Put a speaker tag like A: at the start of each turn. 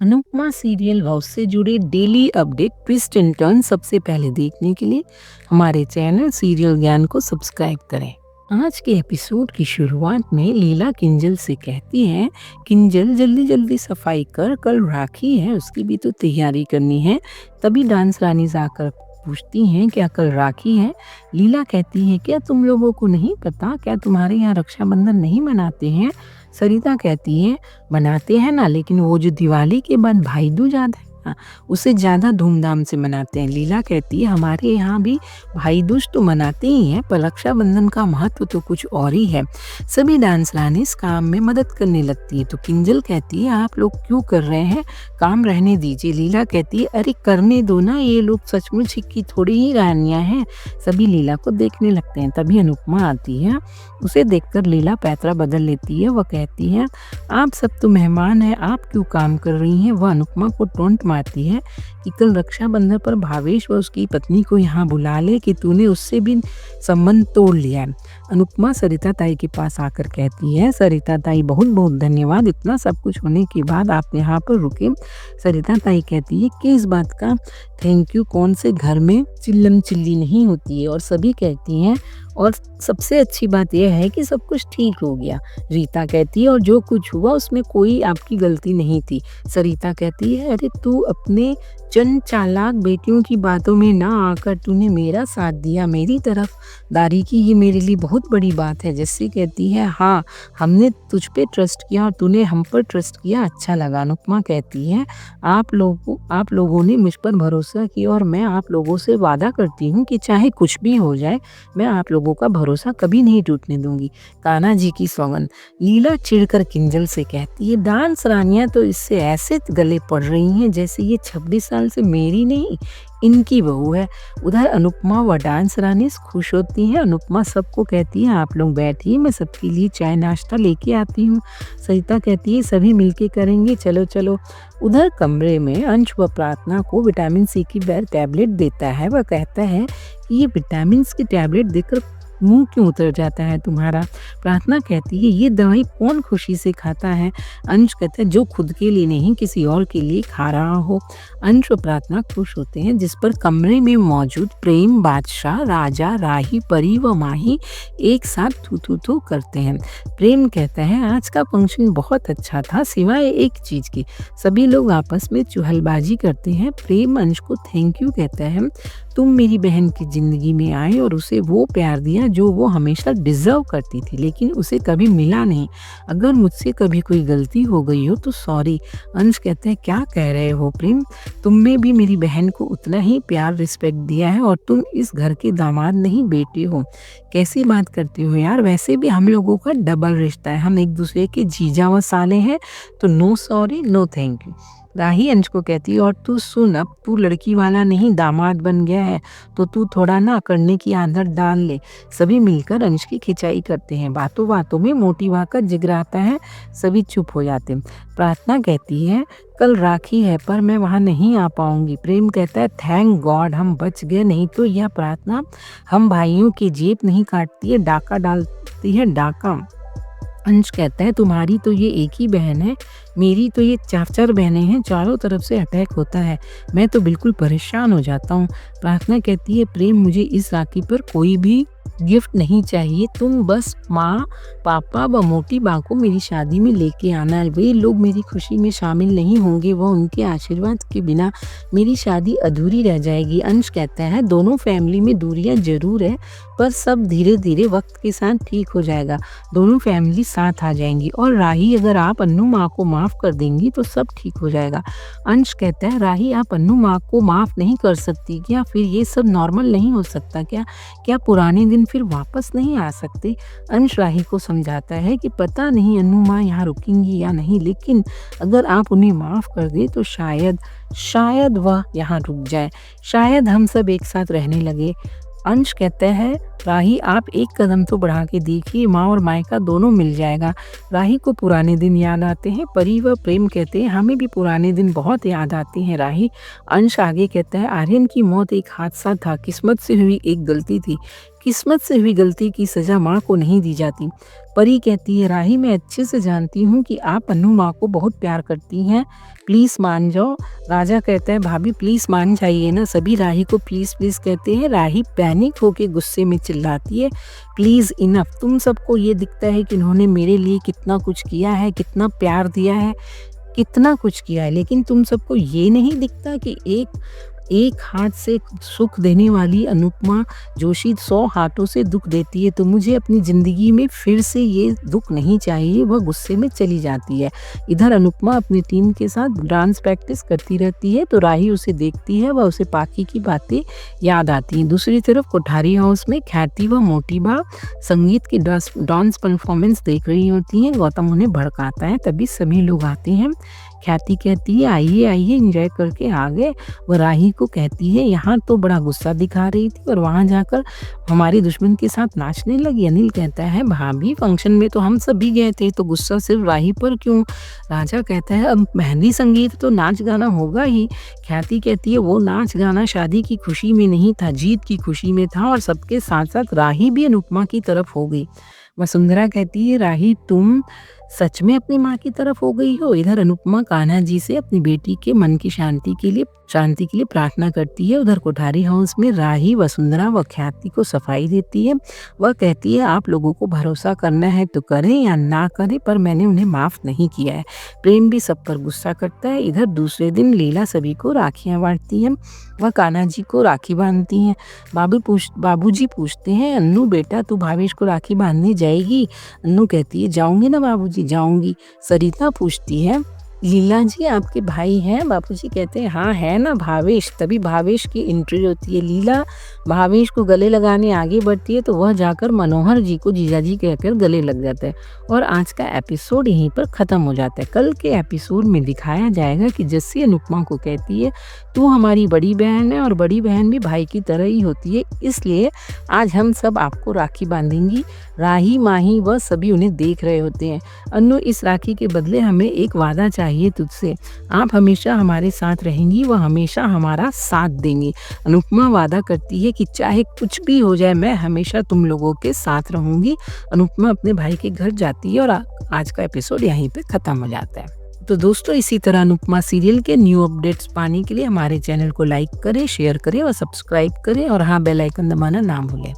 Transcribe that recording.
A: Anupama serial house से जुड़े daily update twist and turn सबसे पहले देखने के लिए हमारे चैनल सीरियल ज्ञान को सब्सक्राइब करें। आज के एपिसोड की शुरुआत में लीला किंजल से कहती है, किंजल जल्दी जल्दी सफाई कर, कल राखी है, उसकी भी तो तैयारी करनी है। तभी डांस रानी जाकर पूछती हैं, क्या कल राखी है? लीला कहती है, क्या तुम लोगों को नहीं पता? क्या तुम्हारे यहाँ रक्षाबंधन नहीं मनाते हैं? सरिता कहती है, मनाते हैं ना, लेकिन वो जो दिवाली के बाद भाई दूज आता है ना, उसे ज़्यादा धूमधाम से मनाते हैं। लीला कहती है, हमारे यहाँ भी भाई दूज तो मनाते ही हैं, पर रक्षाबंधन का महत्व तो कुछ और ही है। सभी डांस रानी इस काम में मदद करने लगती है। तो किंजल कहती है, आप लोग क्यों कर रहे हैं, काम रहने दीजिए। लीला कहती है, अरे करने दो ना, ये लोग सचमुच की थोड़ी ही रानियाँ हैं। सभी लीला को देखने लगते हैं। तभी अनुपमा आती है। उसे देखकर लीला पैतरा बदल लेती है। वह कहती है, आप सब तो मेहमान हैं, आप क्यों काम कर रही हैं? वह अनुपमा को टोंट मारती है कि कल रक्षाबंधन पर भावेश व उसकी पत्नी को यहाँ बुला ले कि तूने उससे भी संबंध तोड़ लिया है। अनुपमा सरिता ताई के पास आकर कहती है, सरिता ताई बहुत बहुत धन्यवाद, इतना सब कुछ होने के बाद आप यहाँ पर रुके। सरिता ताई कहती है, किस बात का थैंक यू, कौन से घर में चिल्लम चिल्ली नहीं होती है। और सभी कहती हैं, और सबसे अच्छी बात यह है कि सब कुछ ठीक हो गया। रीता कहती है, और जो कुछ हुआ उसमें कोई आपकी गलती नहीं थी। सरिता कहती है, अरे तू अपने चंद चालाक बेटियों की बातों में ना आकर तूने मेरा साथ दिया, मेरी तरफ दारी की, ये मेरे लिए बहुत बड़ी बात है। जस्सी कहती है, हाँ हमने तुझ पे ट्रस्ट किया और तूने हम पर ट्रस्ट किया, अच्छा लगा। अनुपमा कहती है, आप लोगों ने मुझ पर भरोसा किया और मैं आप लोगों से वादा करती हूँ कि चाहे कुछ भी हो जाए, मैं आप लोगों का भरोसा कभी नहीं टूटने दूंगी। कान्हा जी की सौगंध। लीला चिढ़कर किंजल से कहती है, डांस रानियां तो इससे ऐसे गले पड़ रही हैं जैसे ये 26 साल से मेरी नहीं इनकी बहू है। उधर अनुपमा व डांस रानी खुश होती हैं। अनुपमा सबको कहती है, आप लोग बैठिए, मैं सबके लिए चाय नाश्ता लेके आती हूँ। सरिता कहती है, सभी मिलके करेंगे, चलो चलो। उधर कमरे में अंश व प्रार्थना को विटामिन सी की टैबलेट देता है। वह कहता है कि ये विटामिन की टैबलेट देकर मुंह क्यों उतर जाता है तुम्हारा? प्रार्थना कहती है, ये दवाई कौन खुशी से खाता है? अंश कहता है, जो खुद के लिए नहीं किसी और के लिए खा रहा हो। अंश और प्रार्थना खुश होते हैं, जिस पर कमरे में मौजूद प्रेम, बादशाह, राजा, राही, परी व माही एक साथ थू थू थू करते हैं। प्रेम कहता है, आज का फंक्शन बहुत अच्छा था सिवाय एक चीज की। सभी लोग आपस में चुहलबाजी करते हैं। प्रेम अंश को थैंक यू कहता है, तुम मेरी बहन की जिंदगी में आए और उसे वो प्यार दिया जो वो हमेशा डिजर्व करती थी, लेकिन उसे कभी मिला नहीं। अगर मुझसे कभी कोई गलती हो गई हो तो सॉरी। अंश कहते हैं, क्या कह रहे हो प्रेम, तुमने भी मेरी बहन को उतना ही प्यार रिस्पेक्ट दिया है और तुम इस घर के दामाद नहीं बेटे हो। कैसी बात करती हो यार, वैसे भी हम लोगों का डबल रिश्ता है, हम एक दूसरे के जीजा व साले हैं, तो no sorry no thank you. Rahi Ansh को कहती है, और तू सुन, अब तू लड़की वाला नहीं दामाद बन गया है, तो तू थोड़ा ना करने की आदत डाल ले। सभी मिलकर अंश की खिंचाई करते हैं। बातों बातों में मोटी वाह का जिगर आता है। सभी चुप हो जाते हैं। प्रार्थना कहती है, कल राखी है पर मैं वहाँ नहीं आ पाऊंगी। प्रेम कहता है, थैंक गॉड हम बच गए, नहीं तो यह प्रार्थना हम भाइयों की जेब नहीं काटती है, डाका डालती है डाका। अंश कहता है, तुम्हारी तो ये एक ही बहन है, मेरी तो ये चार चार बहनें हैं, चारों तरफ से अटैक होता है, मैं तो बिल्कुल परेशान हो जाता हूँ। प्रार्थना कहती है, प्रेम मुझे इस राखी पर कोई भी गिफ्ट नहीं चाहिए, तुम बस माँ, पापा व मोटी बा को मेरी शादी में लेके आना। वे लोग मेरी खुशी में शामिल नहीं होंगे, वह उनके आशीर्वाद के बिना मेरी शादी अधूरी रह जाएगी। अंश कहता है, दोनों फैमिली में दूरियां जरूर है, पर सब धीरे धीरे वक्त के साथ ठीक हो जाएगा, दोनों फैमिली साथ आ जाएंगी। और राही, अगर आप अन्नू माँ को माफ़ कर देंगी तो सब ठीक हो जाएगा। अंश कहता है, राही आप अन्नू माँ को माफ़ नहीं कर सकती क्या? फिर ये सब नॉर्मल नहीं हो सकता क्या? क्या पुराने दिन फिर वापस नहीं आ सकते? अंश राही को समझाता है कि पता नहीं अन्नू माँ यहाँ रुकेंगी या नहीं, लेकिन अगर आप उन्हें माफ़ कर दे तो शायद वह यहाँ रुक जाए, शायद हम सब एक साथ रहने लगे। अंश कहते हैं, राही आप एक कदम तो बढ़ा के देखिए, माँ और मायका दोनों मिल जाएगा। राही को पुराने दिन याद आते हैं। परी व प्रेम कहते हैं, हमें भी पुराने दिन बहुत याद आते हैं राही। अंश आगे कहता है, आर्यन की मौत एक हादसा था, किस्मत से हुई एक गलती थी, किस्मत से हुई गलती की सजा माँ को नहीं दी जाती। परी कहती है, राही मैं अच्छे से जानती हूँ कि आप अन्नू माँ को बहुत प्यार करती हैं, प्लीज़ मान जाओ। राजा कहता है, भाभी प्लीज़ मान जाइए ना। सभी राही को प्लीज़ प्लीज़ कहते हैं। राही पैनिक होके गुस्से में चिल्लाती है, प्लीज़ इनफ। तुम सबको ये दिखता है कि इन्होंने मेरे लिए कितना कुछ किया है, कितना प्यार दिया है, कितना कुछ किया है, लेकिन तुम सबको ये नहीं दिखता कि एक हाथ से सुख देने वाली अनुपमा जोशी 100 हाथों से दुख देती है। तो मुझे अपनी ज़िंदगी में फिर से ये दुख नहीं चाहिए। वह गुस्से में चली जाती है। इधर अनुपमा अपनी टीम के साथ डांस प्रैक्टिस करती रहती है, तो राही उसे देखती है, वह उसे पाकी की बातें याद आती हैं। दूसरी तरफ कोठारी हाउस में ख्याति व मोटीबा संगीत की डांस परफॉर्मेंस देख रही होती हैं। गौतम उन्हें भड़काता है, तभी सभी लोग आते हैं। ख्याति कहती है, आइए आइए एंजॉय करके आ गए। वह राही को कहती है, यहाँ तो बड़ा गुस्सा दिखा रही थी और वहाँ जाकर हमारे दुश्मन के साथ नाचने लगी। अनिल कहता है, भाभी फंक्शन में तो हम सभी गए थे, तो गुस्सा सिर्फ राही पर क्यों? राजा कहता है, अब मेहंदी संगीत तो नाच गाना होगा ही। ख्याति कहती है, वो नाच गाना शादी की खुशी में नहीं था, जीत की खुशी में था। और सबके साथ साथ राही भी अनुपमा की तरफ हो गई। वसुंधरा कहती है, राही तुम सच में अपनी माँ की तरफ हो गई हो। इधर अनुपमा कान्हा जी से अपनी बेटी के मन की शांति के लिए प्रार्थना करती है। उधर कोठारी हाउस में राही वसुंधरा व ख्याति को सफाई देती है। वह कहती है, आप लोगों को भरोसा करना है तो करें या ना करें, पर मैंने उन्हें माफ़ नहीं किया है। प्रेम भी सब पर गुस्सा करता है। इधर दूसरे दिन लीला सभी को राखियाँ बांटती है। वह कान्हा जी को राखी बांधती हैं। बाबूजी पूछते हैं, अन्नू बेटा तू भावेश को राखी बांधने जाएगी? अन्नू कहती है, जाऊंगी ना बाबूजी, जाऊंगी। सरिता पूछती है, लीला जी आपके भाई हैं? बापूजी कहते हैं, हाँ है ना भावेश। तभी भावेश की एंट्री होती है। लीला भावेश को गले लगाने आगे बढ़ती है, तो वह जाकर मनोहर जी को जीजा जी कहकर गले लग जाता है। और आज का एपिसोड यहीं पर ख़त्म हो जाता है। कल के एपिसोड में दिखाया जाएगा कि जस्सी अनुपमा को कहती है, तू हमारी बड़ी बहन है और बड़ी बहन भी भाई की तरह ही होती है, इसलिए आज हम सब आपको राखी बांधेंगी। राही माही वह सभी उन्हें देख रहे होते हैं। अन्नू, इस राखी के बदले हमें एक वादा चाहिए तुझसे। आप हमेशा हमारे साथ रहेंगी व हमेशा हमारा साथ देंगी। अनुपमा वादा करती है कि चाहे कुछ भी हो जाए, मैं हमेशा तुम लोगों के साथ रहूंगी। अनुपमा अपने भाई के घर जाती है और आज का एपिसोड यहीं पे ख़त्म हो जाता है। तो दोस्तों, इसी तरह अनुपमा सीरियल के न्यू अपडेट्स पाने के लिए हमारे चैनल को लाइक करें, शेयर करें और सब्सक्राइब करें। और हाँ, बेल आइकन दबाना ना भूलें।